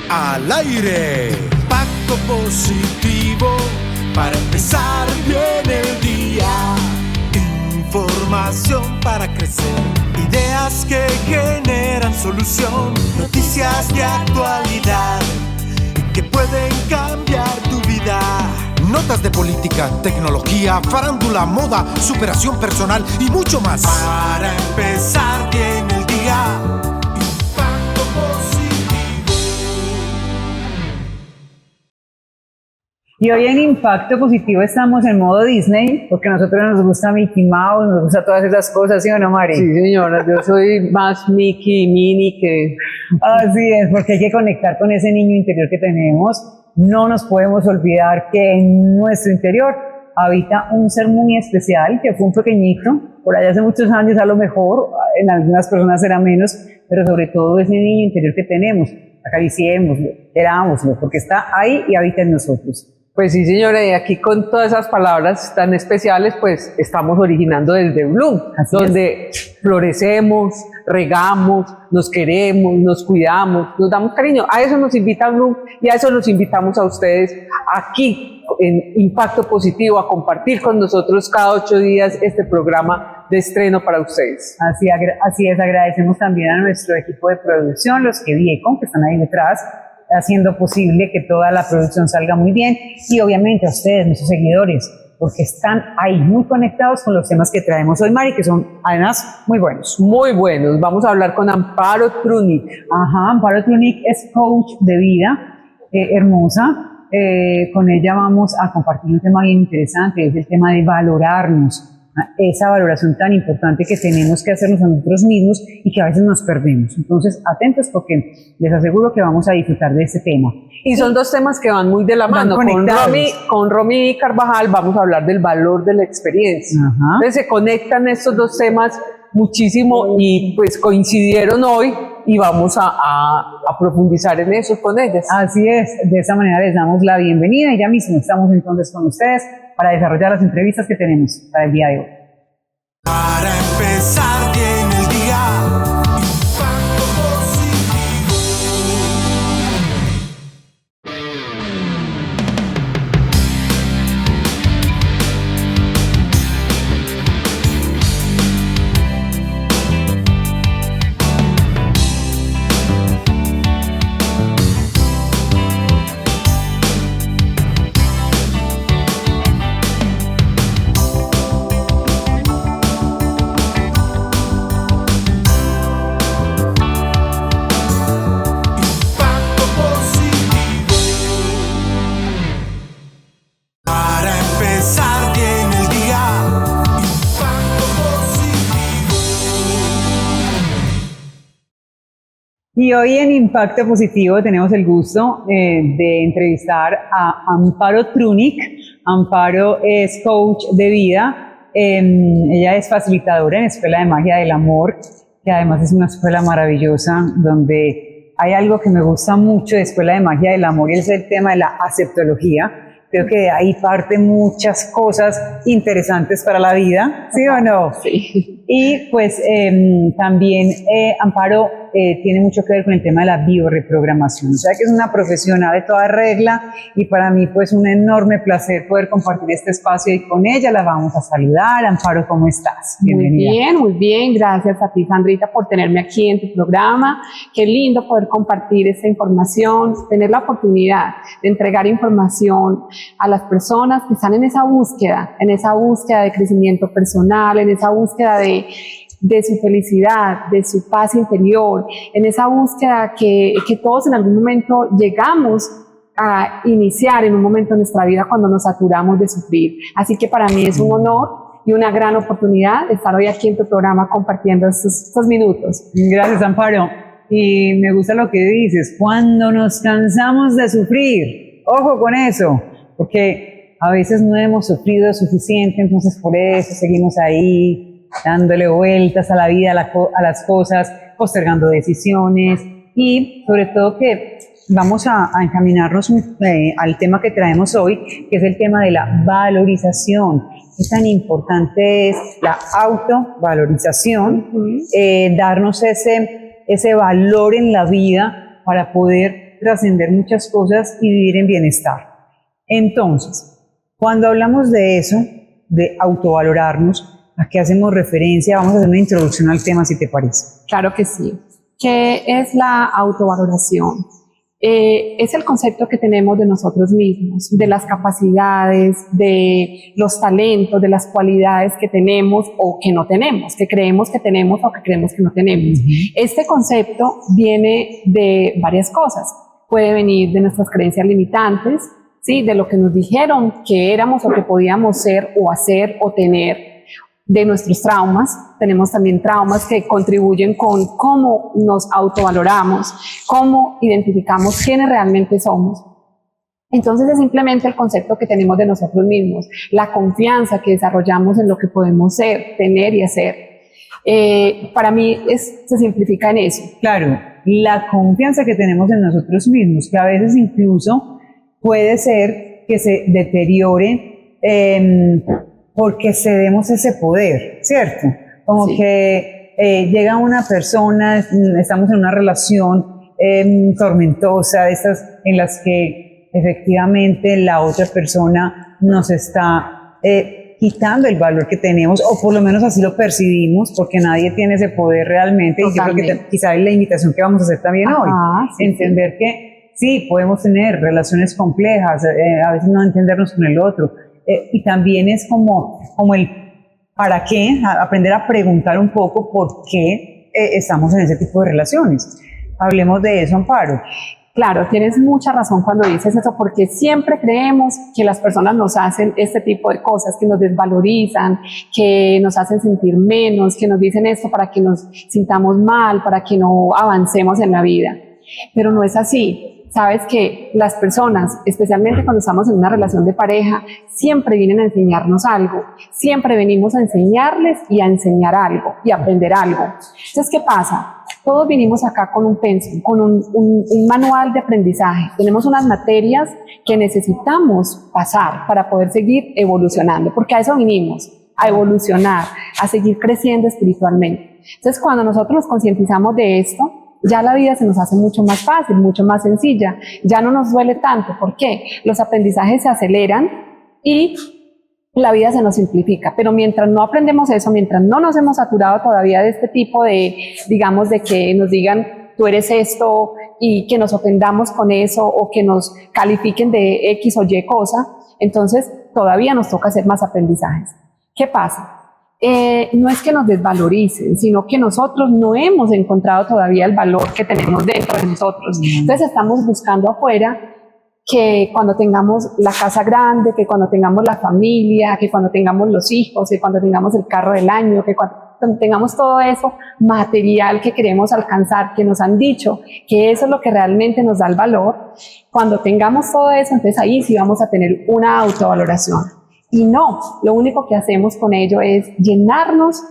al aire. Impacto positivo para empezar bien el día. Información para crecer, ideas que generan solución, noticias de actualidad que pueden cambiar tu vida. Notas de política, tecnología, farándula, moda, superación personal y mucho más. Para empezar bien el día. Impacto positivo. Y hoy en Impacto Positivo estamos en modo Disney, porque a nosotros nos gusta Mickey Mouse, nos gusta todas esas cosas, ¿sí o no, Mari? Sí, señora, yo soy más Mickey y Minnie que... Así es, porque hay que conectar con ese niño interior que tenemos. No nos podemos olvidar que en nuestro interior habita un ser muy especial, que fue un pequeñito, por allá hace muchos años a lo mejor, en algunas personas era menos, pero sobre todo ese niño interior que tenemos. Acariciémoslo, querámoslo, porque está ahí y habita en nosotros. Pues sí, señora, y aquí con todas esas palabras tan especiales, pues estamos originando desde Bloom, Así donde florecemos, regamos, nos queremos, nos cuidamos, nos damos cariño. A eso nos invita Bloom y a eso los invitamos a ustedes aquí en Impacto Positivo a compartir con nosotros cada 8 días este programa de estreno para ustedes. Así es, agradecemos también a nuestro equipo de producción, los que Viecom, que están ahí detrás, haciendo posible que toda la producción salga muy bien, y obviamente a ustedes, nuestros seguidores, porque están ahí muy conectados con los temas que traemos hoy, Mari, que son además muy buenos. Muy buenos. Vamos a hablar con Amparo Trunic. Ajá, Amparo Trunic es coach de vida, hermosa. Con ella vamos a compartir un tema bien interesante, es el tema de valorarnos, esa valoración tan importante que tenemos que hacernos a nosotros mismos y que a veces nos perdemos. Entonces, atentos, porque les aseguro que vamos a disfrutar de este tema. Y son dos temas que van muy de la mano. Con Romy Carvajal vamos a hablar del valor de la experiencia. Ajá. Entonces se conectan estos dos temas muchísimo y pues coincidieron hoy y vamos a profundizar en eso con ellas. Así es, de esa manera les damos la bienvenida y ya mismo estamos entonces con ustedes para desarrollar las entrevistas que tenemos para el día de hoy. Para empezar bien el día. Impacto positivo. Y hoy en Impacto Positivo tenemos el gusto de entrevistar a Amparo Trunic. Amparo es coach de vida, ella es facilitadora en Escuela de Magia del Amor, que además es una escuela maravillosa donde hay algo que me gusta mucho de Escuela de Magia del Amor y es el tema de la aceptología. Creo que de ahí parten muchas cosas interesantes para la vida, ¿sí o no? Sí. Y pues también Amparo tiene mucho que ver con el tema de la bioreprogramación. O sea que es una profesional de toda regla y para mí pues un enorme placer poder compartir este espacio y con ella la vamos a saludar. Amparo, ¿cómo estás? Bienvenida. Muy bien. Gracias a ti, Sandrita, por tenerme aquí en tu programa. Qué lindo poder compartir esta información, tener la oportunidad de entregar información a las personas que están en esa búsqueda de crecimiento personal, en esa búsqueda de su felicidad, de su paz interior, en esa búsqueda que todos en algún momento llegamos a iniciar en un momento de nuestra vida cuando nos saturamos de sufrir. Así que para mí es un honor y una gran oportunidad de estar hoy aquí en tu programa compartiendo estos minutos. Gracias, Amparo. Y me gusta lo que dices, cuando nos cansamos de sufrir, ojo con eso, porque a veces no hemos sufrido suficiente, entonces por eso seguimos ahí dándole vueltas a la vida, a las cosas, postergando decisiones y sobre todo que vamos a encaminarnos al tema que traemos hoy, que es el tema de la valorización. Qué tan importante es la autovalorización, darnos ese valor en la vida para poder trascender muchas cosas y vivir en bienestar. Entonces, cuando hablamos de eso, de autovalorarnos, ¿a qué hacemos referencia? Vamos a hacer una introducción al tema, si te parece. Claro que sí. ¿Qué es la autovaloración? Es el concepto que tenemos de nosotros mismos, de las capacidades, de los talentos, de las cualidades que tenemos o que no tenemos, que creemos que tenemos o que creemos que no tenemos. Este concepto viene de varias cosas. Puede venir de nuestras creencias limitantes, ¿sí? De lo que nos dijeron que éramos o que podíamos ser o hacer o tener, de nuestros traumas. Tenemos también traumas que contribuyen con cómo nos autovaloramos, cómo identificamos quiénes realmente somos. Entonces es simplemente el concepto que tenemos de nosotros mismos, la confianza que desarrollamos en lo que podemos ser, tener y hacer. Para mí se simplifica en eso. Claro, la confianza que tenemos en nosotros mismos, que a veces incluso puede ser que se deteriore porque cedemos ese poder, ¿cierto? Como sí. Que llega una persona, estamos en una relación tormentosa, estas en las que efectivamente la otra persona nos está quitando el valor que tenemos, o por lo menos así lo percibimos, porque nadie tiene ese poder realmente. Totalmente. Y yo creo que quizá es la invitación que vamos a hacer también hoy, sí, entender que sí, podemos tener relaciones complejas, a veces no entendernos con el otro, y también es como el para qué, aprender a preguntar un poco por qué estamos en ese tipo de relaciones. Hablemos de eso, Amparo. Claro, tienes mucha razón cuando dices eso, porque siempre creemos que las personas nos hacen este tipo de cosas, que nos desvalorizan, que nos hacen sentir menos, que nos dicen esto para que nos sintamos mal, para que no avancemos en la vida. Pero no es así. Sabes que las personas, especialmente cuando estamos en una relación de pareja, siempre vienen a enseñarnos algo. Siempre venimos a enseñarles y a enseñar algo y a aprender algo. Entonces, ¿qué pasa? Todos vinimos acá con un pensum, con un manual de aprendizaje. Tenemos unas materias que necesitamos pasar para poder seguir evolucionando, porque a eso vinimos, a evolucionar, a seguir creciendo espiritualmente. Entonces, cuando nosotros nos concientizamos de esto, ya la vida se nos hace mucho más fácil, mucho más sencilla, ya no nos duele tanto. ¿Por qué? Los aprendizajes se aceleran y la vida se nos simplifica, pero mientras no aprendemos eso, mientras no nos hemos saturado todavía de este tipo de, digamos, de que nos digan tú eres esto y que nos ofendamos con eso o que nos califiquen de X o Y cosa, entonces todavía nos toca hacer más aprendizajes. ¿Qué pasa? No es que nos desvaloricen, sino que nosotros no hemos encontrado todavía el valor que tenemos dentro de nosotros. Entonces estamos buscando afuera que cuando tengamos la casa grande, que cuando tengamos la familia, que cuando tengamos los hijos, que cuando tengamos el carro del año, que cuando tengamos todo eso material que queremos alcanzar, que nos han dicho que eso es lo que realmente nos da el valor, cuando tengamos todo eso, entonces ahí sí vamos a tener una autovaloración. Y no, lo único que hacemos con ello es llenarnos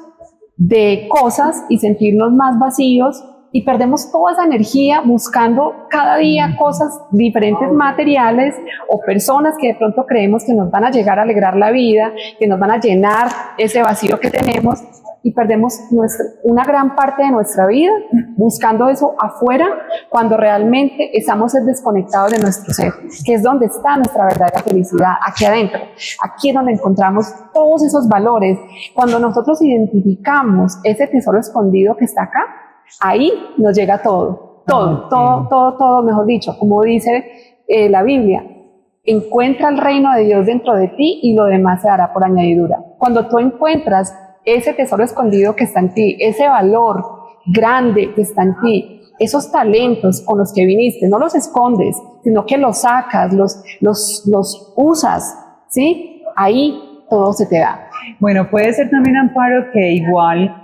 de cosas y sentirnos más vacíos y perdemos toda esa energía buscando cada día cosas diferentes materiales o personas que de pronto creemos que nos van a llegar a alegrar la vida, que nos van a llenar ese vacío que tenemos y perdemos una gran parte de nuestra vida buscando eso afuera cuando realmente estamos desconectados de nuestro ser, que es donde está nuestra verdadera felicidad, aquí adentro. Aquí es donde encontramos todos esos valores. Cuando nosotros identificamos ese tesoro escondido que está acá, ahí nos llega todo, mejor dicho, como dice la Biblia, encuentra el reino de Dios dentro de ti y lo demás se dará por añadidura. Cuando tú encuentras ese tesoro escondido que está en ti, ese valor grande que está en ti, esos talentos con los que viniste, no los escondes, sino que los sacas, los usas, ¿sí? Ahí todo se te da. Bueno, puede ser también, Amparo, que igual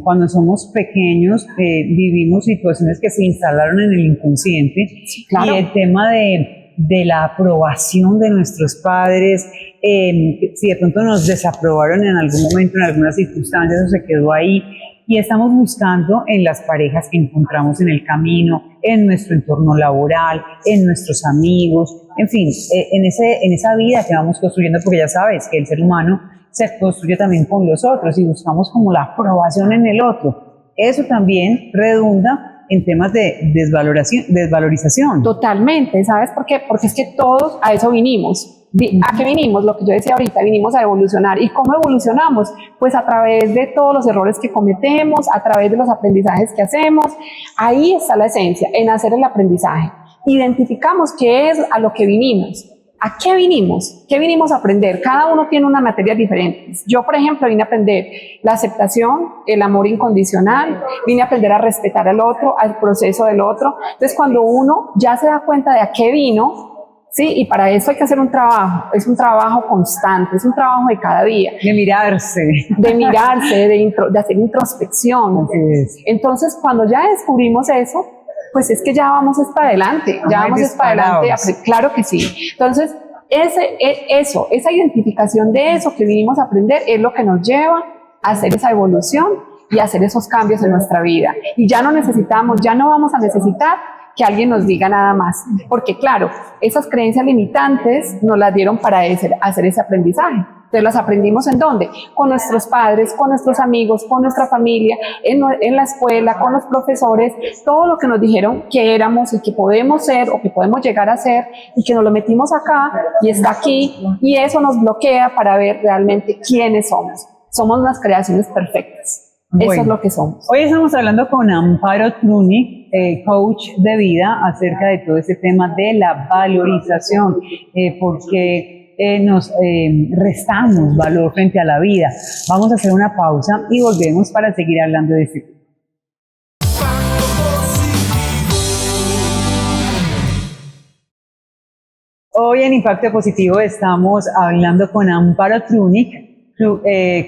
cuando somos pequeños vivimos situaciones que se instalaron en el inconsciente, sí, claro. Y el tema de la aprobación de nuestros padres, si de pronto nos desaprobaron en algún momento, en algunas circunstancias, eso se quedó ahí, y estamos buscando en las parejas que encontramos en el camino, en nuestro entorno laboral, en nuestros amigos, en fin, en esa vida que vamos construyendo, porque ya sabes que el ser humano se construye también con los otros y buscamos como la aprobación en el otro. Eso también redunda en temas de desvalorización. Totalmente, ¿sabes por qué? Porque es que todos a eso vinimos. ¿A qué vinimos? Lo que yo decía ahorita, vinimos a evolucionar. ¿Y cómo evolucionamos? Pues a través de todos los errores que cometemos, a través de los aprendizajes que hacemos. Ahí está la esencia, en hacer el aprendizaje. Identificamos qué es a lo que vinimos. ¿A qué vinimos? ¿Qué vinimos a aprender? Cada uno tiene una materia diferente. Yo, por ejemplo, vine a aprender la aceptación, el amor incondicional, vine a aprender a respetar al otro, al proceso del otro. Entonces, cuando uno ya se da cuenta de a qué vino, sí, y para eso hay que hacer un trabajo, es un trabajo constante, es un trabajo de cada día. De mirarse. De hacer introspección. Así es. Entonces, cuando ya descubrimos eso, pues es que ya vamos para adelante, claro que sí. Entonces, esa identificación de eso que vinimos a aprender es lo que nos lleva a hacer esa evolución y a hacer esos cambios en nuestra vida. Y ya no vamos a necesitar que alguien nos diga nada más, porque claro, esas creencias limitantes nos las dieron para hacer ese aprendizaje. Entonces las aprendimos ¿en dónde? Con nuestros padres, con nuestros amigos, con nuestra familia, en la escuela, con los profesores, todo lo que nos dijeron que éramos y que podemos ser o que podemos llegar a ser y que nos lo metimos acá y está aquí y eso nos bloquea para ver realmente quiénes somos. Somos unas creaciones perfectas. Bueno, eso es lo que somos. Hoy estamos hablando con Amparo Trunic, coach de vida, acerca de todo ese tema de la valorización, porque nos restamos valor frente a la vida. Vamos a hacer una pausa y volvemos para seguir hablando de este tema. Hoy en Impacto Positivo estamos hablando con Amparo Trunic,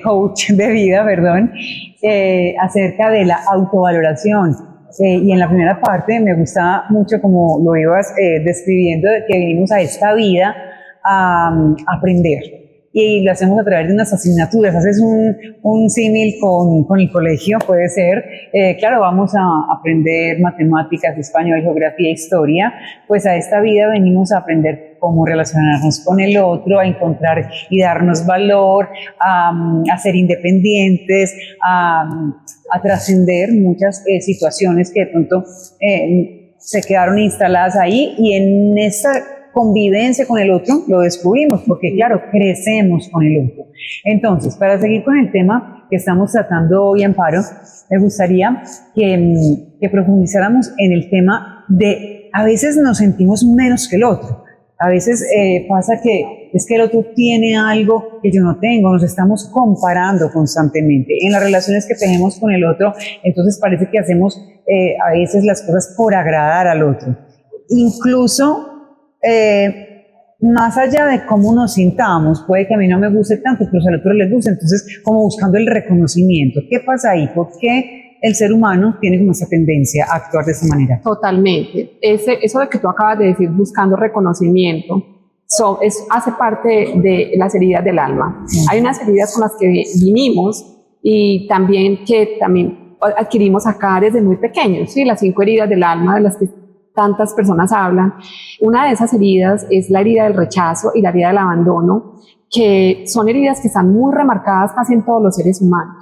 coach de vida, acerca de la autovaloración. Y en la primera parte me gustaba mucho como lo ibas describiendo, de que venimos a esta vida a aprender. Y lo hacemos a través de unas asignaturas. Haces un símil con el colegio, puede ser. Claro, vamos a aprender matemáticas, español, geografía, historia. Pues a esta vida venimos a aprender cómo relacionarnos con el otro, a encontrar y darnos valor, a ser independientes, a trascender muchas situaciones que de pronto se quedaron instaladas ahí, y en esa convivencia con el otro lo descubrimos, porque claro, crecemos con el otro. Entonces, para seguir con el tema que estamos tratando hoy, Amparo, me gustaría que profundizáramos en el tema de a veces nos sentimos menos que el otro. A veces pasa que es que el otro tiene algo que yo no tengo, nos estamos comparando constantemente en las relaciones que tenemos con el otro. Entonces parece que hacemos a veces las cosas por agradar al otro. Incluso más allá de cómo nos sintamos, puede que a mí no me guste tanto, pero al otro le gusta. Entonces, como buscando el reconocimiento. ¿Qué pasa ahí? ¿Por qué el ser humano tiene como esa tendencia a actuar de esa manera? Totalmente. Eso de que tú acabas de decir, buscando reconocimiento, hace parte de las heridas del alma. Hay unas heridas con las que vinimos y que también adquirimos acá desde muy pequeños, ¿sí? Las 5 heridas del alma de las que tantas personas hablan. Una de esas heridas es la herida del rechazo y la herida del abandono, que son heridas que están muy remarcadas casi en todos los seres humanos.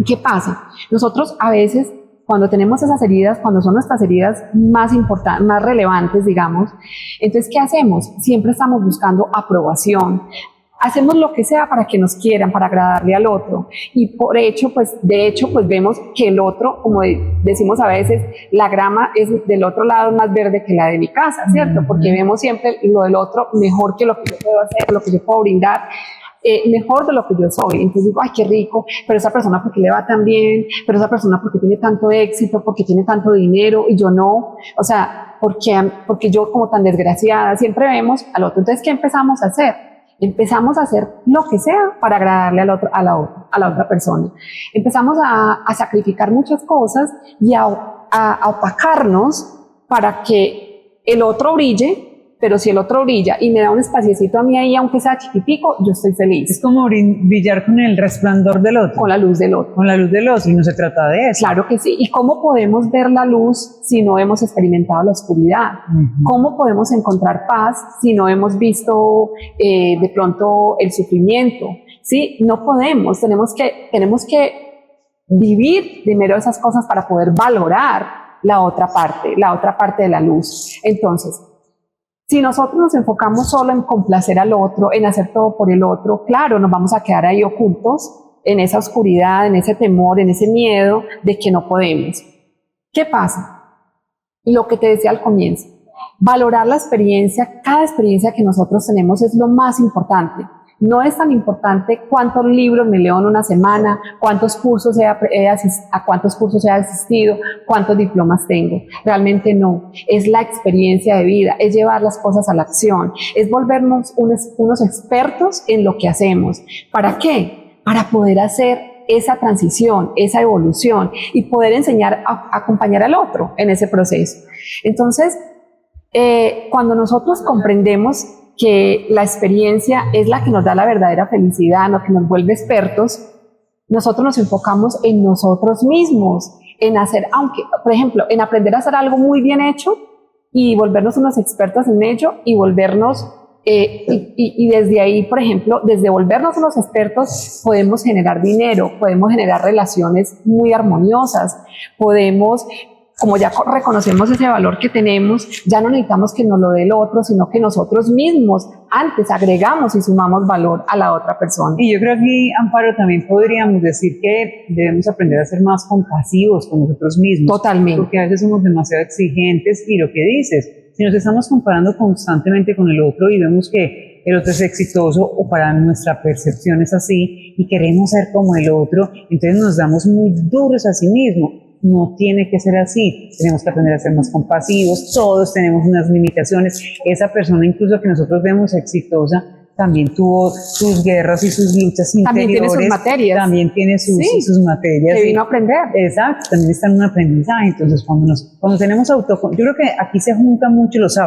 ¿Qué pasa? Nosotros a veces, cuando tenemos esas heridas, cuando son nuestras heridas más importantes, más relevantes, digamos, entonces, ¿qué hacemos? Siempre estamos buscando aprobación. Hacemos lo que sea para que nos quieran, para agradarle al otro. Y de hecho, vemos que el otro, como decimos a veces, la grama es del otro lado más verde que la de mi casa, ¿cierto? Porque vemos siempre lo del otro mejor que lo que yo puedo hacer, lo que yo puedo brindar. Mejor de lo que yo soy. Entonces digo, ay, qué rico, pero esa persona, ¿por qué le va tan bien? Pero esa persona, ¿por qué tiene tanto éxito? ¿Por qué tiene tanto dinero? Y yo no. O sea, porque yo como tan desgraciada, siempre vemos al otro. Entonces, ¿qué empezamos a hacer? Empezamos a hacer lo que sea para agradarle al otro, a la otra persona. Empezamos a sacrificar muchas cosas y a opacarnos para que el otro brille. Pero si el otro brilla y me da un espaciecito a mí ahí, aunque sea chiquitico, yo estoy feliz. Es como brillar con el resplandor del otro. Con la luz del otro. Con la luz del otro, y no se trata de eso. Claro que sí. ¿Y cómo podemos ver la luz si no hemos experimentado la oscuridad? ¿Cómo podemos encontrar paz si no hemos visto de pronto el sufrimiento? ¿Sí? No podemos. Tenemos que vivir primero esas cosas para poder valorar la otra parte de la luz. Entonces, si nosotros nos enfocamos solo en complacer al otro, en hacer todo por el otro, claro, nos vamos a quedar ahí ocultos en esa oscuridad, en ese temor, en ese miedo de que no podemos. ¿Qué pasa? Lo que te decía al comienzo, valorar la experiencia, cada experiencia que nosotros tenemos es lo más importante. No es tan importante cuántos libros me leo en una semana, a cuántos cursos he asistido, cuántos diplomas tengo. Realmente no. Es la experiencia de vida, es llevar las cosas a la acción, es volvernos unos expertos en lo que hacemos. ¿Para qué? Para poder hacer esa transición, esa evolución y poder enseñar a acompañar al otro en ese proceso. Entonces, cuando nosotros comprendemos que la experiencia es la que nos da la verdadera felicidad, lo que nos vuelve expertos, nosotros nos enfocamos en nosotros mismos, en hacer, por ejemplo, en aprender a hacer algo muy bien hecho y volvernos unos expertos en ello y volvernos, y desde ahí, por ejemplo, desde volvernos unos expertos podemos generar dinero, podemos generar relaciones muy armoniosas, podemos, como ya reconocemos ese valor que tenemos, ya no necesitamos que nos lo dé el otro, sino que nosotros mismos antes agregamos y sumamos valor a la otra persona. Y yo creo que, Amparo, también podríamos decir que debemos aprender a ser más compasivos con nosotros mismos. Totalmente. Porque a veces somos demasiado exigentes y lo que dices, si nos estamos comparando constantemente con el otro y vemos que el otro es exitoso o para nuestra percepción es así y queremos ser como el otro, entonces nos damos muy duros a sí mismos. No tiene que ser así, tenemos que aprender a ser más compasivos, todos tenemos unas limitaciones. Esa persona incluso que nosotros vemos exitosa, también tuvo sus guerras y sus luchas interiores. También tiene sus materias. También tiene sus materias. Que vino a aprender. Exacto, también está en un aprendizaje. Entonces, cuando tenemos yo creo que aquí se juntan mucho los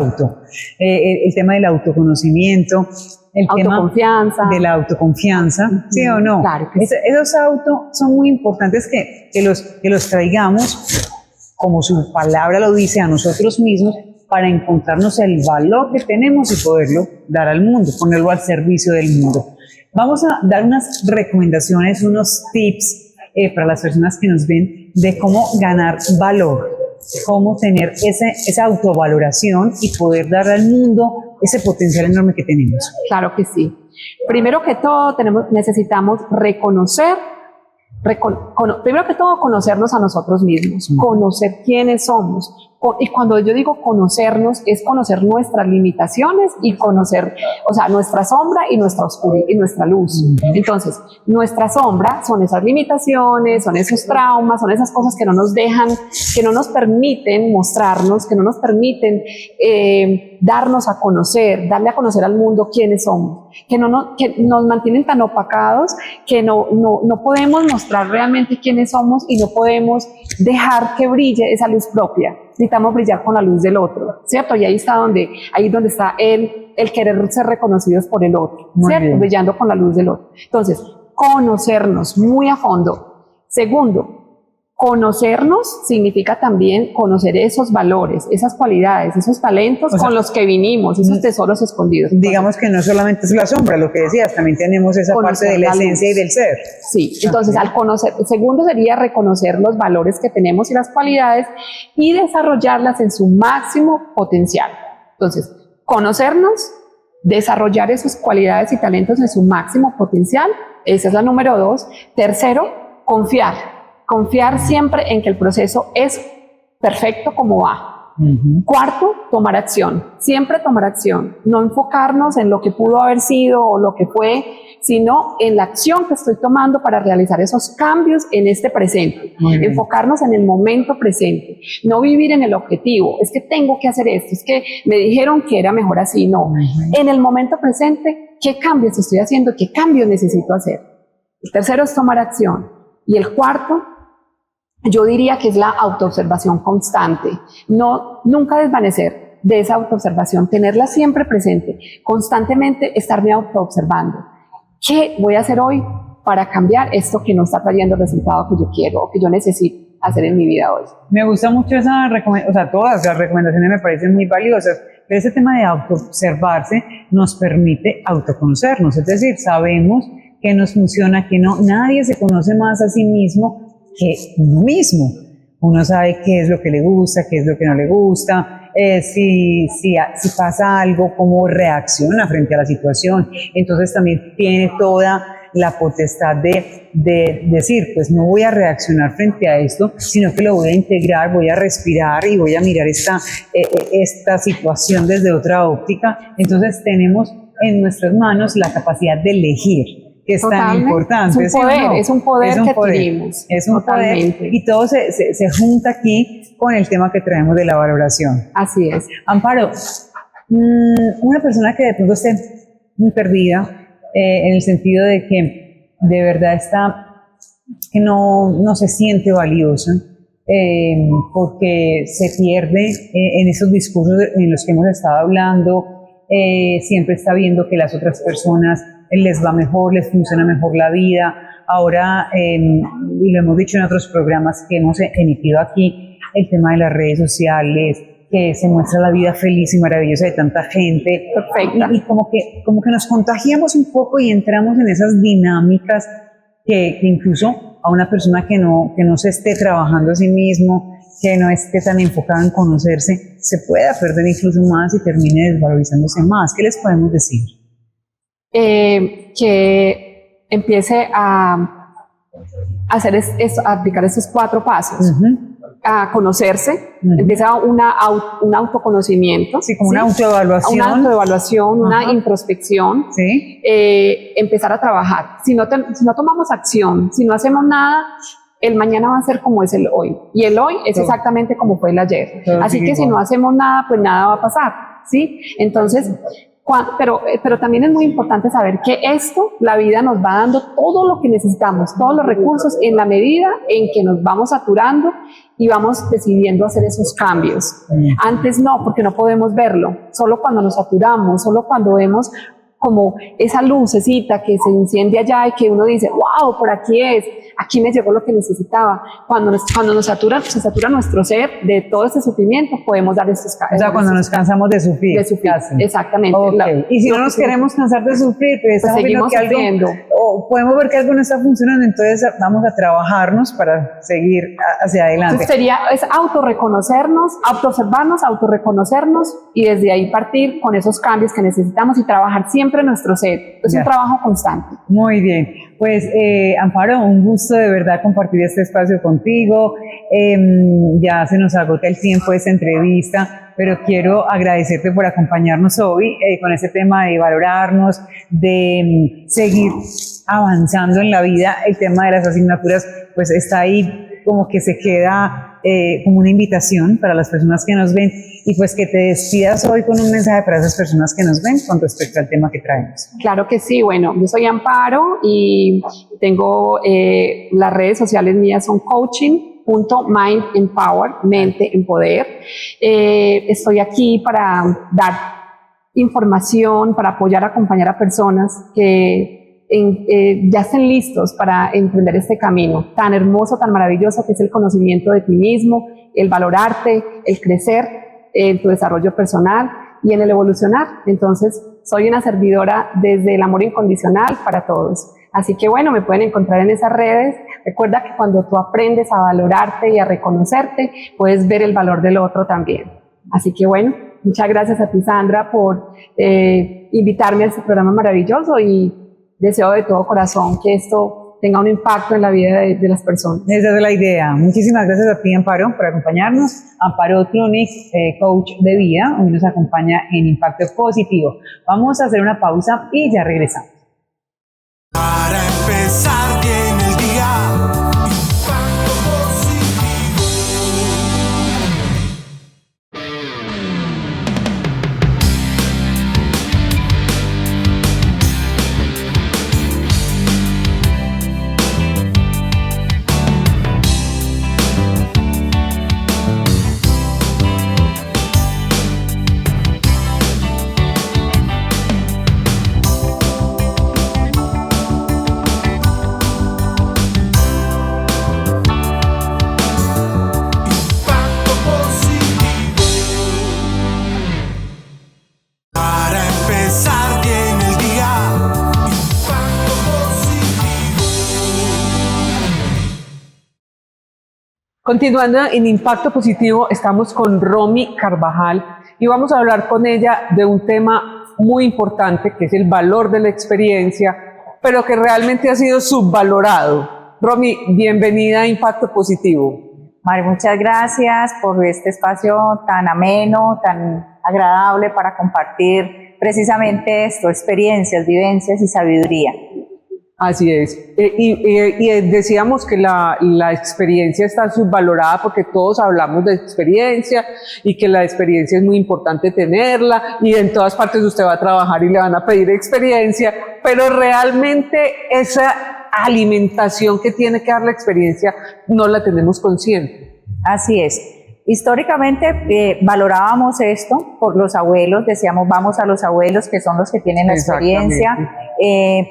el tema del autoconocimiento, el autoconfianza. tema de la autoconfianza, ¿sí o no? Claro que sí. Esos son muy importantes que los traigamos, como su palabra lo dice, a nosotros mismos, para encontrarnos el valor que tenemos y poderlo dar al mundo, ponerlo al servicio del mundo. Vamos a dar unas recomendaciones, unos tips para las personas que nos ven de cómo ganar valor, cómo tener esa autovaloración y poder dar al mundo ese potencial enorme que tenemos. Claro que sí. Primero que todo necesitamos primero que todo conocernos a nosotros mismos, conocer quiénes somos. Y cuando yo digo conocernos, es conocer nuestras limitaciones y conocer, o sea, nuestra sombra y nuestra oscuridad y nuestra luz. Entonces, nuestra sombra son esas limitaciones, son esos traumas, son esas cosas que no nos dejan, que no nos permiten mostrarnos, que no nos permiten darnos a conocer, darle a conocer al mundo quiénes somos, que nos mantienen tan opacados que no podemos mostrar realmente quiénes somos y no podemos dejar que brille esa luz propia. Necesitamos brillar con la luz del otro, ¿cierto? Y ahí es donde está el querer ser reconocidos por el otro, ¿cierto? Brillando con la luz del otro. Entonces, conocernos muy a fondo. Segundo, conocernos significa también conocer esos valores, esas cualidades, esos talentos con los que vinimos, esos tesoros escondidos. Entonces, digamos que no solamente es la sombra, lo que decías, también tenemos esa parte de la esencia y del ser. Sí, entonces al conocer, el segundo sería reconocer los valores que tenemos y las cualidades y desarrollarlas en su máximo potencial. Entonces, conocernos, desarrollar esas cualidades y talentos en su máximo potencial, esa es la número 2. Tercero, confiar siempre en que el proceso es perfecto como va. Cuarto, tomar acción. Siempre tomar acción. No enfocarnos en lo que pudo haber sido o lo que fue, sino en la acción que estoy tomando para realizar esos cambios en este presente. Enfocarnos en el momento presente. No vivir en el objetivo. Es que tengo que hacer esto. Es que me dijeron que era mejor así. No. En el momento presente, ¿qué cambios estoy haciendo? ¿Qué cambios necesito hacer? El tercero es tomar acción. Y el cuarto, yo diría que es la autoobservación constante. Nunca desvanecer de esa autoobservación, tenerla siempre presente, constantemente estarme autoobservando. ¿Qué voy a hacer hoy para cambiar esto que no está trayendo el resultado que yo quiero o que yo necesito hacer en mi vida hoy? Me gusta mucho esa recomendación, o sea, todas las recomendaciones me parecen muy valiosas, pero ese tema de autoobservarse nos permite autoconocernos, es decir, sabemos qué nos funciona, qué no. Nadie se conoce más a sí mismo que uno mismo. uno sabe qué es lo que le gusta, qué es lo que no le gusta, si pasa algo, cómo reacciona frente a la situación. Entonces también tiene toda la potestad de decir, pues no voy a reaccionar frente a esto, sino que lo voy a integrar, voy a respirar y voy a mirar esta situación desde otra óptica. Entonces tenemos en nuestras manos la capacidad de elegir, que es tan importante. Es un poder, ¿sí o no? Es un poder que adquirimos. Es un totalmente. poder, y todo se junta aquí con el tema que traemos de la valoración. Así es. Amparo, una persona que de pronto esté muy perdida, en el sentido de que de verdad que no se siente valiosa, porque se pierde en esos discursos en los que hemos estado hablando, siempre está viendo que las otras personas les va mejor, les funciona mejor la vida. Ahora, y lo hemos dicho en otros programas que hemos emitido aquí, el tema de las redes sociales, que se muestra la vida feliz y maravillosa de tanta gente. Perfecto. Y como que nos contagiamos un poco y entramos en esas dinámicas que incluso a una persona que no se esté trabajando a sí mismo, que no esté tan enfocado en conocerse, se pueda perder incluso más y termine desvalorizándose más. ¿Qué les podemos decir? Que empiece a aplicar estos 4 pasos. A conocerse, empieza un autoconocimiento. Sí, como una autoevaluación. Una autoevaluación, una introspección. Sí. Empezar a trabajar. Si no tomamos acción, si no hacemos nada, el mañana va a ser como es el hoy. Y el hoy es exactamente como fue el ayer. Así que si no hacemos nada, pues nada va a pasar, ¿sí? Entonces, pero también es muy importante saber que la vida nos va dando todo lo que necesitamos, todos los recursos en la medida en que nos vamos saturando y vamos decidiendo hacer esos cambios. Antes no, porque no podemos verlo. Solo cuando nos saturamos, solo cuando vemos como esa lucecita que se enciende allá y que uno dice, wow, por aquí me llegó lo que necesitaba. Cuando se satura nuestro ser de todo este sufrimiento, podemos dar estos cambios. O sea, cuando nos cansamos de sufrir. Exactamente. Okay. Y si no nos queremos cansar de sufrir, pues seguimos sufriendo. O podemos ver que algo no está funcionando, entonces vamos a trabajarnos para seguir hacia adelante. Entonces es autorreconocernos, autoobservarnos, autorreconocernos y desde ahí partir con esos cambios que necesitamos y trabajar siempre en nuestro ser. Es un trabajo constante. Muy bien. Pues Amparo, un gusto de verdad compartir este espacio contigo. Ya se nos agota el tiempo de esta entrevista, pero quiero agradecerte por acompañarnos hoy con este tema de valorarnos, de seguir avanzando en la vida. El tema de las asignaturas pues está ahí como que se queda como una invitación para las personas que nos ven, y pues que te despidas hoy con un mensaje para esas personas que nos ven con respecto al tema que traemos. Claro que sí. Bueno, yo soy Amparo y tengo las redes sociales mías son coaching.mindempower, mente en poder. Estoy aquí para dar información, para apoyar, acompañar a personas que ya estén listos para emprender este camino tan hermoso, tan maravilloso que es el conocimiento de ti mismo, el valorarte, el crecer en tu desarrollo personal y en el evolucionar. Entonces, soy una servidora desde el amor incondicional para todos. Así que bueno, me pueden encontrar en esas redes. Recuerda que cuando tú aprendes a valorarte y a reconocerte, puedes ver el valor del otro también. Así que bueno, muchas gracias a ti, Sandra, por invitarme a este programa maravilloso y deseo de todo corazón que esto tenga un impacto en la vida de las personas. Esa es la idea. Muchísimas gracias a ti, Amparo, por acompañarnos. Amparo Trunic, coach de vida, hoy nos acompaña en Impacto Positivo. Vamos a hacer una pausa y ya regresamos. Para empezar bien el día, Impacto Positivo. Continuando en Impacto Positivo, estamos con Romy Carvajal y vamos a hablar con ella de un tema muy importante que es el valor de la experiencia, pero que realmente ha sido subvalorado. Romy, bienvenida a Impacto Positivo. Mari, muchas gracias por este espacio tan ameno, tan agradable para compartir precisamente esto, experiencias, vivencias y sabiduría. Así es. Y decíamos que la experiencia está subvalorada porque todos hablamos de experiencia y que la experiencia es muy importante tenerla y en todas partes usted va a trabajar y le van a pedir experiencia, pero realmente esa alimentación que tiene que dar la experiencia no la tenemos consciente. Así es. Históricamente valorábamos esto por los abuelos, decíamos vamos a los abuelos que son los que tienen la experiencia,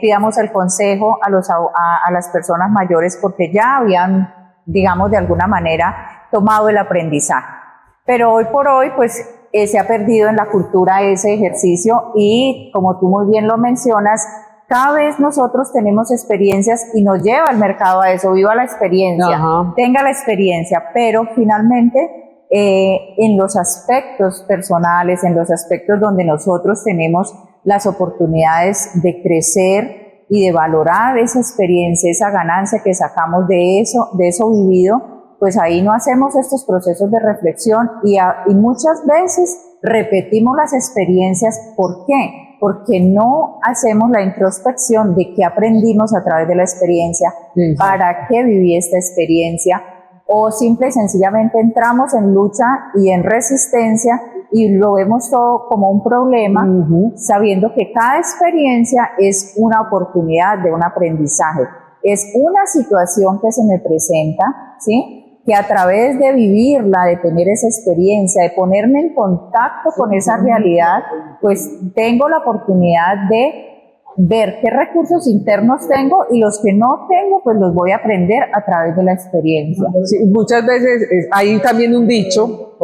pidamos el consejo a las personas mayores porque ya habían, digamos, de alguna manera tomado el aprendizaje. Pero hoy por hoy, pues se ha perdido en la cultura ese ejercicio y como tú muy bien lo mencionas, cada vez nosotros tenemos experiencias y nos lleva el mercado a eso, viva la experiencia, tenga la experiencia, pero finalmente en los aspectos personales, en los aspectos donde nosotros tenemos las oportunidades de crecer y de valorar esa experiencia, esa ganancia que sacamos de eso vivido, pues ahí no hacemos estos procesos de reflexión y muchas veces repetimos las experiencias. ¿Por qué? Porque no hacemos la introspección de qué aprendimos a través de la experiencia, para qué viví esta experiencia, o simple y sencillamente entramos en lucha y en resistencia y lo vemos todo como un problema, sabiendo que cada experiencia es una oportunidad de un aprendizaje, es una situación que se me presenta, ¿sí? Que a través de vivirla, de tener esa experiencia, de ponerme en contacto con esa realidad, pues tengo la oportunidad de ver qué recursos internos tengo y los que no tengo, pues los voy a aprender a través de la experiencia. Sí, muchas veces hay también un dicho,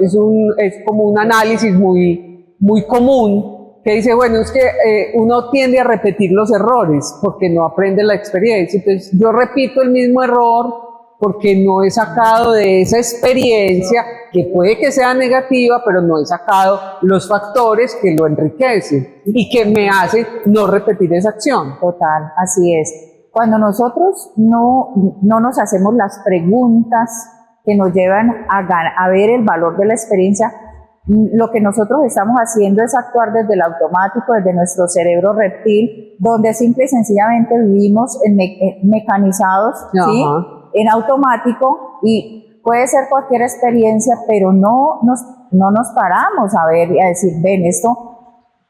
es como un análisis muy común, que dice, bueno, es que uno tiende a repetir los errores porque no aprende la experiencia. Entonces yo repito el mismo error porque no he sacado de esa experiencia, que puede que sea negativa, pero no he sacado los factores que lo enriquecen y que me hacen no repetir esa acción. Total, así es. Cuando nosotros no nos hacemos las preguntas que nos llevan a ver el valor de la experiencia, lo que nosotros estamos haciendo es actuar desde el automático, desde nuestro cerebro reptil, donde simple y sencillamente vivimos mecanizados, ¿sí? En automático, y puede ser cualquier experiencia, pero no nos paramos a ver y a decir, ven, esto,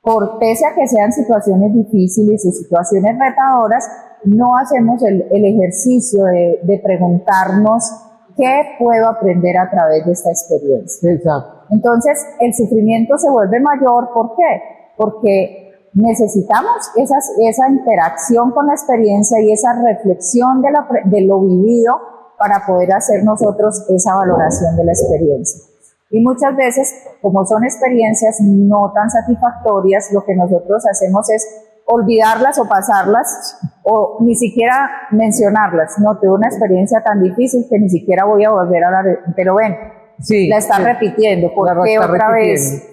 por pese a que sean situaciones difíciles y situaciones retadoras, no hacemos el ejercicio de preguntarnos qué puedo aprender a través de esta experiencia. Exacto. Entonces, el sufrimiento se vuelve mayor. ¿Por qué? Porque necesitamos esa interacción con la experiencia y esa reflexión de lo vivido para poder hacer nosotros esa valoración de la experiencia. Y muchas veces, como son experiencias no tan satisfactorias, lo que nosotros hacemos es olvidarlas o pasarlas o ni siquiera mencionarlas. No, tuve una experiencia tan difícil que ni siquiera voy a volver a hablar, pero ven, sí, la está repitiendo. ¿Por qué otra vez?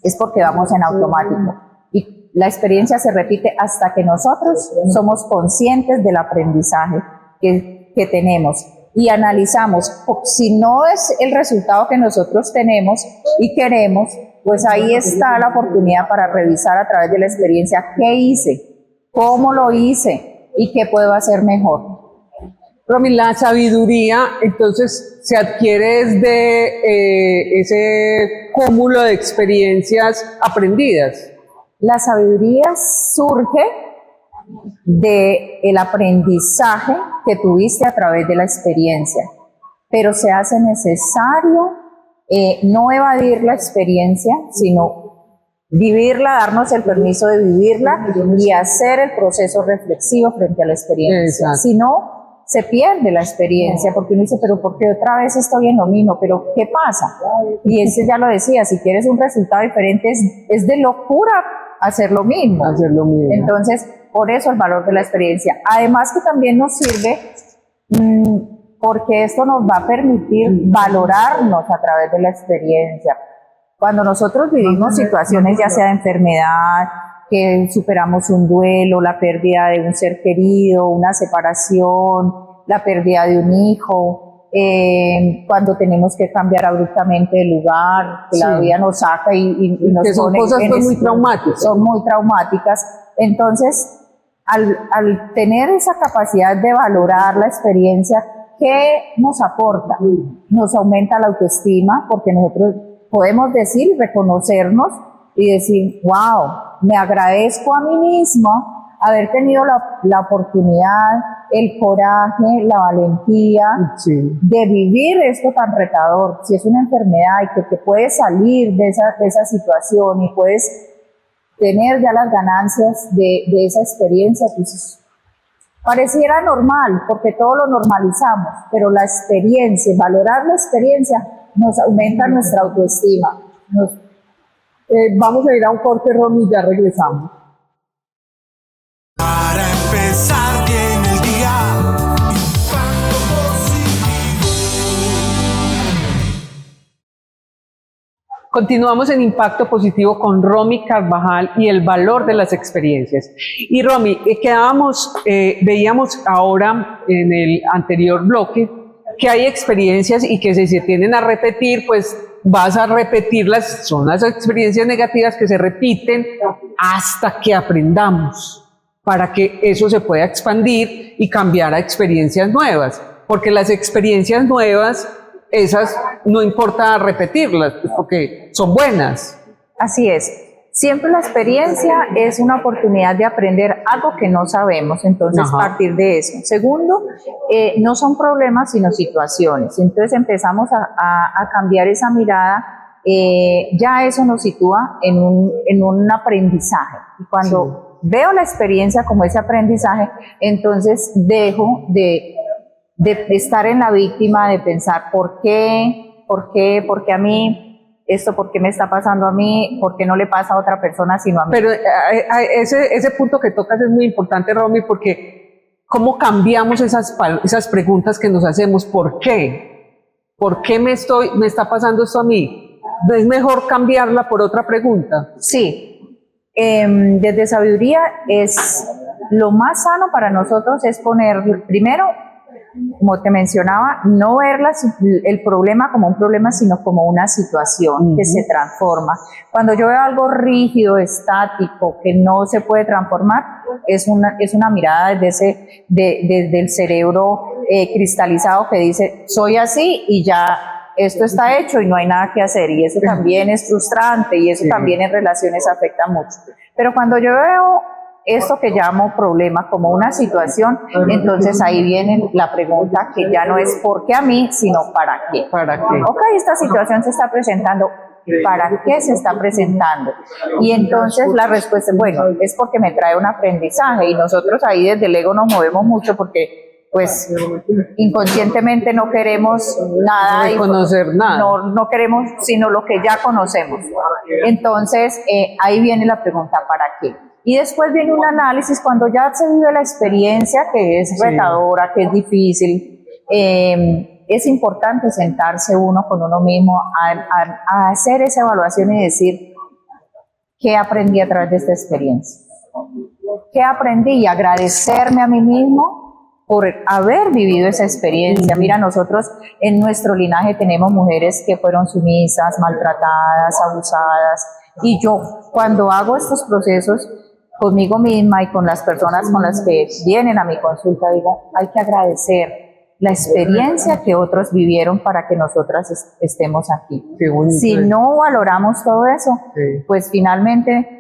Es porque vamos en automático. Y la experiencia se repite hasta que nosotros somos conscientes del aprendizaje que tenemos y analizamos. Si no es el resultado que nosotros tenemos y queremos, pues ahí está la oportunidad para revisar a través de la experiencia qué hice, cómo lo hice y qué puedo hacer mejor. Romy, la sabiduría entonces se adquiere desde ese cúmulo de experiencias aprendidas. La sabiduría surge del aprendizaje que tuviste a través de la experiencia, pero se hace necesario no evadir la experiencia, sino vivirla, darnos el permiso de vivirla y hacer el proceso reflexivo frente a la experiencia. Exacto. Si no, se pierde la experiencia, porque uno dice, pero ¿por qué otra vez estoy en lo mismo? ¿Pero qué pasa? Y ese ya lo decía, si quieres un resultado diferente, es de locura hacer lo mismo. Entonces, por eso el valor de la experiencia. Además que también nos sirve porque esto nos va a permitir valorarnos a través de la experiencia. Cuando nosotros vivimos situaciones ya sea de enfermedad, que superamos un duelo, la pérdida de un ser querido, una separación, la pérdida de un hijo, cuando tenemos que cambiar abruptamente de lugar, que la vida nos saca y nos que son pone cosas en muy traumáticas. son muy traumáticas. Entonces, al tener esa capacidad de valorar la experiencia, ¿qué nos aporta? Nos aumenta la autoestima, porque nosotros podemos decir y reconocernos y decir, wow, me agradezco a mí mismo haber tenido la oportunidad, el coraje, la valentía de vivir esto tan retador. Si es una enfermedad y que te puedes salir de esa situación y puedes tener ya las ganancias de esa experiencia, pues pareciera normal, porque todo lo normalizamos, pero la experiencia, valorar la experiencia, nos aumenta nuestra autoestima. Vamos a ir a un corte, Romy, y ya regresamos. Para empezar bien el día, impacto positivo. Continuamos en Impacto Positivo con Romy Carvajal y el valor de las experiencias. Y Romy, veíamos ahora en el anterior bloque que hay experiencias y que si se tienden a repetir, pues vas a repetirlas, son las experiencias negativas que se repiten hasta que aprendamos, para que eso se pueda expandir y cambiar a experiencias nuevas, porque las experiencias nuevas, esas no importa repetirlas, porque son buenas. Así es. Siempre la experiencia es una oportunidad de aprender algo que no sabemos, entonces partir de eso. Segundo, no son problemas sino situaciones, entonces empezamos a cambiar esa mirada, ya eso nos sitúa en un aprendizaje. Y cuando veo la experiencia como ese aprendizaje, entonces dejo de estar en la víctima, de pensar ¿por qué a mí? Esto, ¿por qué me está pasando a mí? ¿Por qué no le pasa a otra persona sino a mí? Pero ese punto que tocas es muy importante, Romy, porque ¿cómo cambiamos esas preguntas que nos hacemos? ¿Por qué? ¿Por qué me está pasando esto a mí? ¿Es mejor cambiarla por otra pregunta? Sí. Desde sabiduría es lo más sano para nosotros es poner, primero, como te mencionaba, no ver el problema como un problema, sino como una situación que se transforma. Cuando yo veo algo rígido, estático, que no se puede transformar, es una mirada desde el cerebro cristalizado que dice, soy así y ya esto está hecho y no hay nada que hacer. Y eso también es frustrante y eso también en relaciones afecta mucho. Pero cuando yo veo esto que llamo problema como una situación, entonces ahí viene la pregunta que ya no es ¿por qué a mí? Sino ¿para qué? ¿Para qué? Ok, esta situación se está presentando, ¿para qué se está presentando? Y entonces la respuesta es, bueno, es porque me trae un aprendizaje, y nosotros ahí desde el ego nos movemos mucho porque pues inconscientemente no queremos nada, conocer nada. No queremos sino lo que ya conocemos. Entonces ahí viene la pregunta ¿para qué? Y después viene un análisis cuando ya se vive la experiencia, que es retadora, que es difícil. Es importante sentarse uno con uno mismo a hacer esa evaluación y decir ¿qué aprendí a través de esta experiencia? ¿Qué aprendí? Y agradecerme a mí mismo por haber vivido esa experiencia. Mira, nosotros en nuestro linaje tenemos mujeres que fueron sumisas, maltratadas, abusadas, y yo cuando hago estos procesos conmigo misma y con las personas con las que vienen a mi consulta, digo, hay que agradecer la experiencia que otros vivieron para que nosotras estemos aquí. Si no valoramos todo eso, pues finalmente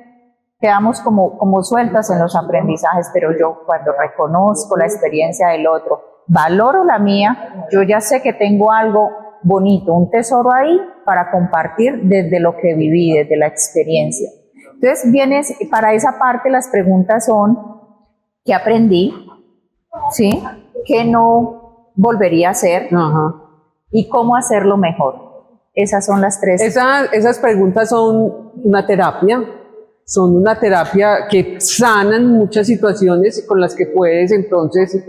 quedamos como sueltas en los aprendizajes, pero yo cuando reconozco la experiencia del otro, valoro la mía, yo ya sé que tengo algo bonito, un tesoro ahí para compartir desde lo que viví, desde la experiencia. Entonces, para esa parte las preguntas son, ¿qué aprendí? ¿Sí? ¿Qué no volvería a hacer? ¿Y cómo hacerlo mejor? Esas son las tres. Esas preguntas son una terapia que sanan muchas situaciones con las que puedes entonces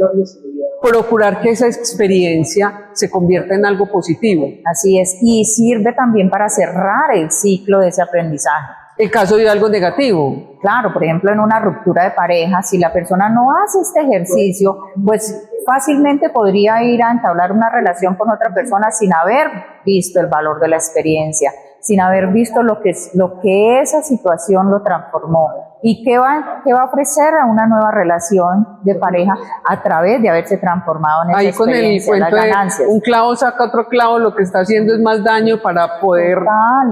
procurar que esa experiencia se convierta en algo positivo. Así es, y sirve también para cerrar el ciclo de ese aprendizaje. El caso de algo negativo. Claro, por ejemplo, en una ruptura de pareja, si la persona no hace este ejercicio, pues fácilmente podría ir a entablar una relación con otra persona sin haber visto el valor de la experiencia, sin haber visto lo que esa situación lo transformó y qué va a ofrecer a una nueva relación de pareja a través de haberse transformado en esa experiencia, con el las cuento ganancias. de un clavo saca otro clavo, lo que está haciendo es más daño para poder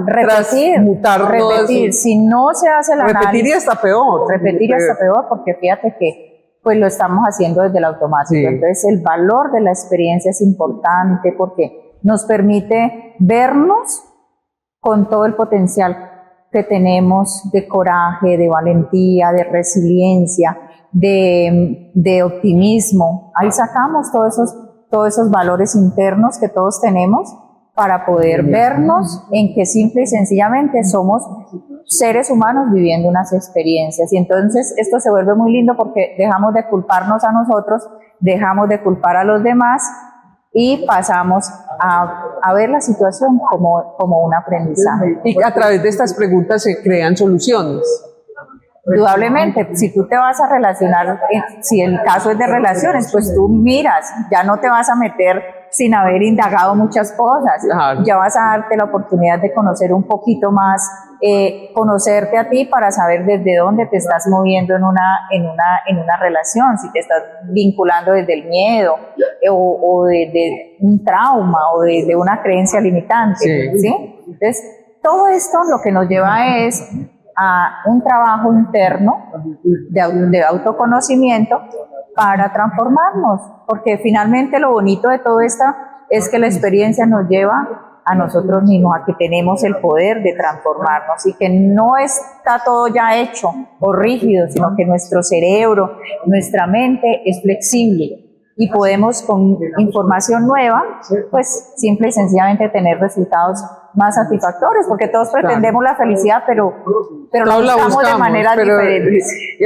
repetir. Si no se hace el análisis, repetir y hasta peor. Repetir y hasta peor, porque fíjate que pues lo estamos haciendo desde el automático. Sí. Entonces el valor de la experiencia es importante porque nos permite vernos con todo el potencial que tenemos de coraje, de valentía, de resiliencia, de optimismo. Ahí sacamos todos esos valores internos que todos tenemos para poder vernos en que simple y sencillamente somos seres humanos viviendo unas experiencias. Y entonces esto se vuelve muy lindo porque dejamos de culparnos a nosotros, dejamos de culpar a los demás y pasamos a ver la situación como un aprendizaje. Y a través de estas preguntas se crean soluciones. Indudablemente, si tú te vas a relacionar, si el caso es de relaciones, pues tú miras, ya no te vas a meter sin haber indagado muchas cosas, claro. Ya vas a darte la oportunidad de conocer un poquito más, conocerte a ti para saber desde dónde te estás moviendo en una relación, si te estás vinculando desde el miedo o desde un trauma o desde una creencia limitante, ¿sí? Entonces, todo esto lo que nos lleva es a un trabajo interno de autoconocimiento para transformarnos, porque finalmente lo bonito de todo esto es que la experiencia nos lleva a nosotros mismos, a que tenemos el poder de transformarnos y que no está todo ya hecho o rígido, sino que nuestro cerebro, nuestra mente es flexible y podemos con información nueva, pues simple y sencillamente tener resultados más satisfactorios, porque todos pretendemos la felicidad, pero la buscamos de maneras diferentes.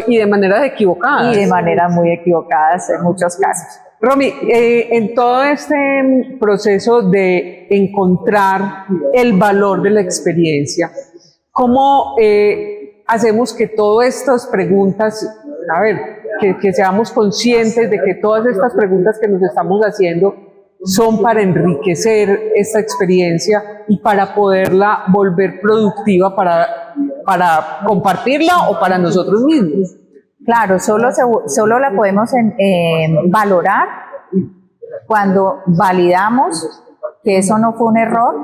Y de maneras equivocadas. Y de maneras muy equivocadas en muchos casos. Romy, en todo este proceso de encontrar el valor de la experiencia, ¿cómo hacemos que todas estas preguntas, que seamos conscientes de que todas estas preguntas que nos estamos haciendo son para enriquecer esta experiencia y para poderla volver productiva para compartirla o para nosotros mismos? Claro, solo la podemos valorar cuando validamos que eso no fue un error,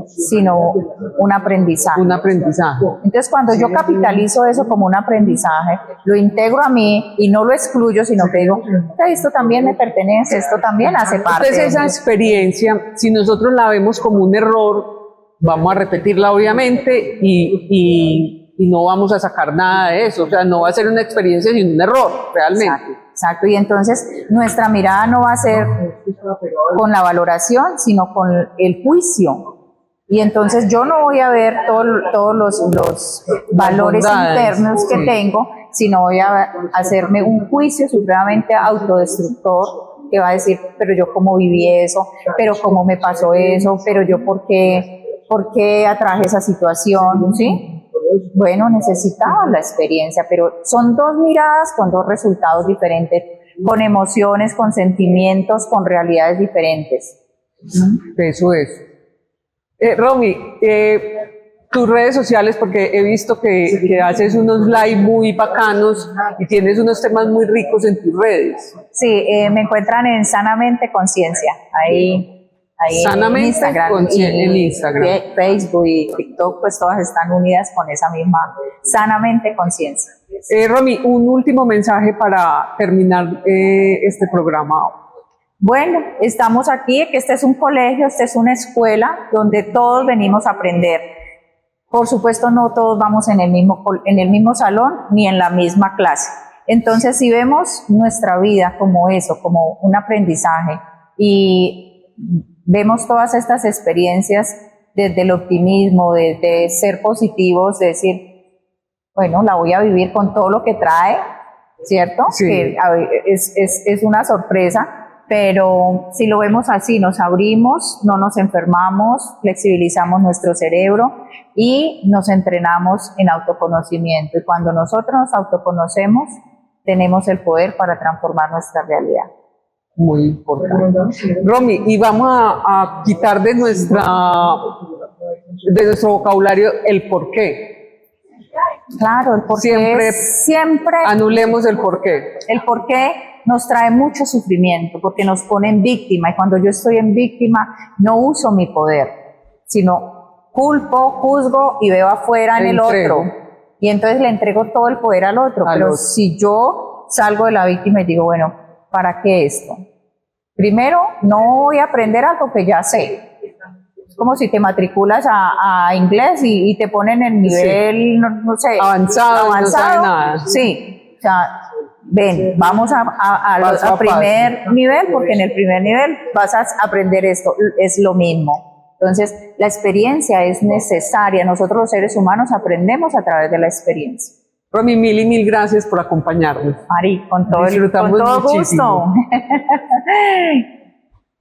sino un aprendizaje. Un aprendizaje. Entonces, cuando yo capitalizo eso como un aprendizaje, lo integro a mí y no lo excluyo, sino que digo, esto también me pertenece, esto también hace parte. Entonces, esa experiencia, si nosotros la vemos como un error, vamos a repetirla obviamente y no vamos a sacar nada de eso. O sea, no va a ser una experiencia sin un error, realmente. Exacto. Y entonces nuestra mirada no va a ser con la valoración, sino con el juicio. Y entonces yo no voy a ver todos los valores internos que tengo, sino voy a hacerme un juicio supremamente autodestructor que va a decir, pero yo cómo viví eso, pero cómo me pasó eso, pero yo por qué atraje esa situación, ¿sí? Bueno, necesitaba la experiencia, pero son dos miradas con dos resultados diferentes, con emociones, con sentimientos, con realidades diferentes. Eso es. Romy, tus redes sociales, porque he visto que haces unos live muy bacanos y tienes unos temas muy ricos en tus redes. Sí, me encuentran en Sanamente Conciencia, ahí Sanamente en Instagram, en Instagram. Facebook y TikTok, pues todas están unidas con esa misma Sanamente Conciencia. Romy, un último mensaje para terminar este programa. Bueno, estamos aquí, que este es un colegio, este es una escuela donde todos venimos a aprender. Por supuesto, no todos vamos en el mismo salón ni en la misma clase. Entonces, si vemos nuestra vida como eso, como un aprendizaje y vemos todas estas experiencias desde el optimismo, desde ser positivos, de decir, bueno, la voy a vivir con todo lo que trae, ¿cierto? Sí. Que es una sorpresa, pero si lo vemos así, nos abrimos, no nos enfermamos, flexibilizamos nuestro cerebro y nos entrenamos en autoconocimiento. Y cuando nosotros nos autoconocemos, tenemos el poder para transformar nuestra realidad. Muy importante. Romy, y vamos a quitar de nuestro vocabulario el por qué. Claro, el porqué siempre Anulemos el por qué. el porqué nos trae mucho sufrimiento, porque nos pone en víctima, y cuando yo estoy en víctima no uso mi poder, sino culpo, juzgo y veo afuera en el otro, y entonces le entrego todo el poder al otro. Pero si yo salgo de la víctima y digo, bueno, ¿para qué esto? Primero, no voy a aprender algo que ya sé. Es como si te matriculas a inglés y te ponen en nivel, no sé, avanzado, no sabe nada. Sí, o sea, ven, vamos a primer nivel, porque en el primer nivel vas a aprender esto, es lo mismo. Entonces, la experiencia es necesaria. Nosotros los seres humanos aprendemos a través de la experiencia. Romy, mil gracias por acompañarnos. Mari, con todo muchísimo. gusto.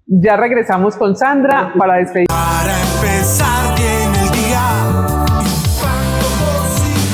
Ya regresamos con Sandra para despedir. Para empezar bien el día, impacto positivo.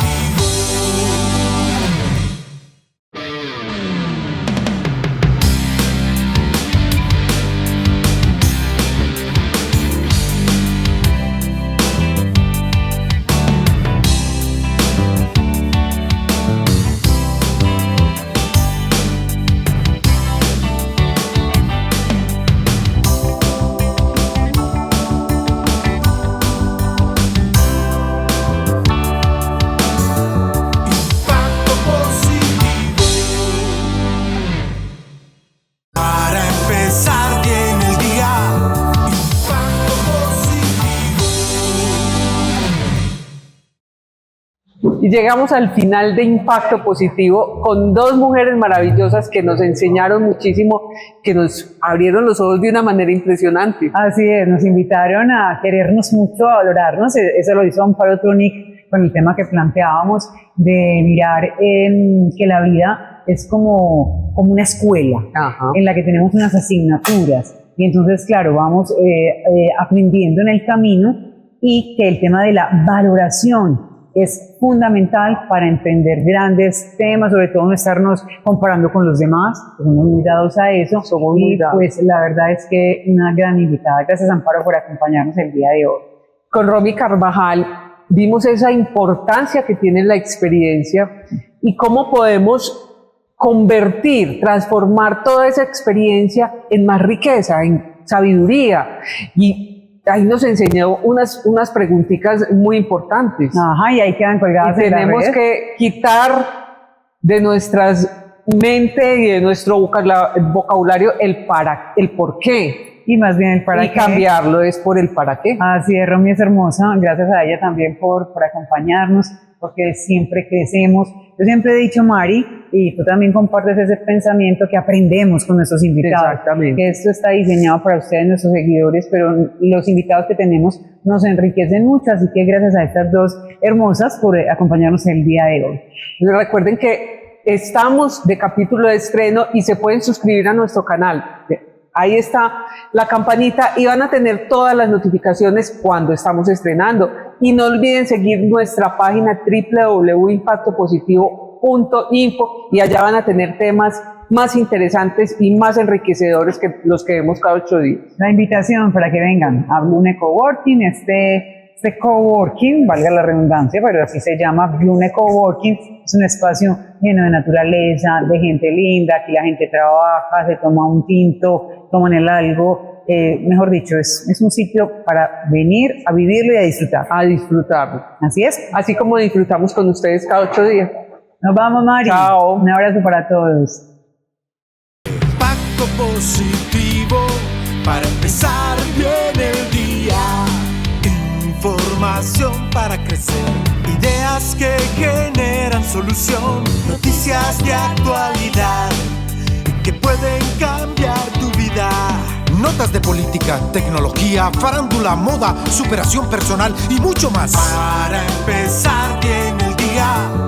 Y llegamos al final de Impacto Positivo con dos mujeres maravillosas que nos enseñaron muchísimo, que nos abrieron los ojos de una manera impresionante. Así es, nos invitaron a querernos mucho, a valorarnos. Eso lo hizo Amparo Tronic con el tema que planteábamos de mirar que la vida es como una escuela. Ajá. En la que tenemos unas asignaturas. Y entonces, claro, vamos aprendiendo en el camino, y que el tema de la valoración es fundamental para entender grandes temas, sobre todo no estarnos comparando con los demás, que somos muy dados a eso. Y pues la verdad es que una gran invitada. Gracias, Amparo, por acompañarnos el día de hoy. Con Romy Carvajal vimos esa importancia que tiene la experiencia y cómo podemos convertir, transformar toda esa experiencia en más riqueza, en sabiduría. Y ahí nos enseñó unas preguntitas muy importantes. Ajá, y ahí quedan colgadas en la red. Tenemos que quitar de nuestras mente y de nuestro vocabulario el por qué. Y más bien el para y qué. Cambiarlo es por el para qué. Así es, Romy es hermosa. Gracias a ella también por acompañarnos, porque siempre crecemos. Yo siempre he dicho, Mari, y tú también compartes ese pensamiento, que aprendemos con nuestros invitados. Exactamente. Que esto está diseñado para ustedes, nuestros seguidores, pero los invitados que tenemos nos enriquecen mucho. Así que gracias a estas dos hermosas por acompañarnos el día de hoy. Recuerden que estamos de capítulo de estreno y se pueden suscribir a nuestro canal. Ahí está la campanita y van a tener todas las notificaciones cuando estamos estrenando. Y no olviden seguir nuestra página www.impactopositivo.info, y allá van a tener temas más interesantes y más enriquecedores que los que vemos cada 8 días. La invitación para que vengan a Blune Coworking, este coworking, valga la redundancia, pero así se llama, Blune Coworking. Es un espacio lleno de naturaleza, de gente linda, aquí la gente trabaja, se toma un tinto, toman el algo, mejor dicho, es un sitio para venir a vivirlo y a disfrutar. A disfrutarlo. Así es. Así como disfrutamos con ustedes cada 8 días. Nos vamos, Mari. Chao. Un abrazo para todos. Impacto positivo para empezar bien el día. Información para crecer, ideas que generan solución, noticias de actualidad que pueden cambiar tu vida. Notas de política, tecnología, farándula, moda, superación personal y mucho más. Para empezar bien el día.